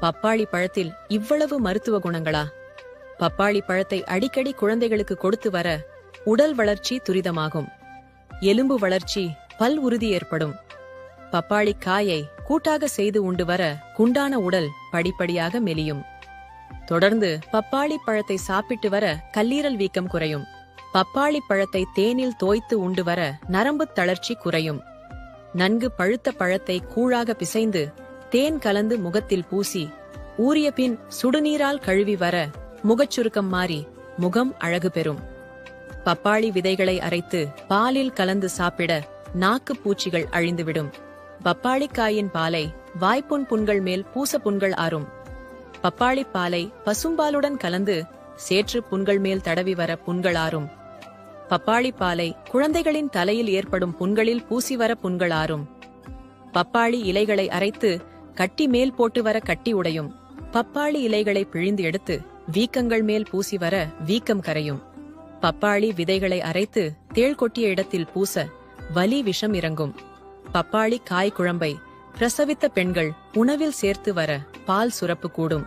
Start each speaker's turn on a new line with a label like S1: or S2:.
S1: பப்பாளி பழத்தில் இவ்வளவு மருத்துவ குணங்களா? பப்பாளி பழத்தை அடிக்கடி குழந்தைகளுக்கு கொடுத்து வர உடல் வளர்ச்சி துரிதமாகும். எலும்பு வளர்ச்சி, பல் உறுதி ஏற்படும். பப்பாளி காயை கூட்டாக செய்து உண்டு வர குண்டான உடல் படிப்படியாக மெலியும். தொடர்ந்து பப்பாளி பழத்தை சாப்பிட்டு வர கல்லீரல் வீக்கம் குறையும். பப்பாளி பழத்தை தேனில் தோய்த்து உண்டு வர நரம்பு தளர்ச்சி குறையும். நன்கு பழுத்த பழத்தை கூழாக பிசைந்து தேன் கலந்து முகத்தில் பூசி ஊறிய பின் சுடுநீரால் கழுவி வர முகச்சுருக்கம் மாறி முகம் அழகு பெறும். பப்பாளி விதைகளை அரைத்து பாலில் கலந்து சாப்பிட நாக்கு பூச்சிகள் அழிந்துவிடும். பப்பாளிக்காயின் பாலை வாய்ப்புண் புண்கள் மேல் பூச புண்கள் ஆறும். பப்பாளி பாலை பசும்பாலுடன் கலந்து சேற்று புண்கள் மேல் தடவி வர புண்கள் ஆறும். பப்பாளி பாலை குழந்தைகளின் தலையில் ஏற்படும் புண்களில் பூசி வர புண்கள் ஆறும். பப்பாளி இலைகளை அரைத்து கட்டி மேல் போட்டு வர கட்டி உடையும். பப்பாளி இலைகளை பிழிந்து எடுத்து வீக்கங்கள் மேல் பூசி வர வீக்கம் கரையும். பப்பாளி விதைகளை அரைத்து தேள் கொட்டிய இடத்தில் பூச வலி விஷம் இறங்கும். பப்பாளி காய் குழம்பை பிரசவித்த பெண்கள் உணவில் சேர்த்து வர பால் சுரப்பு கூடும்.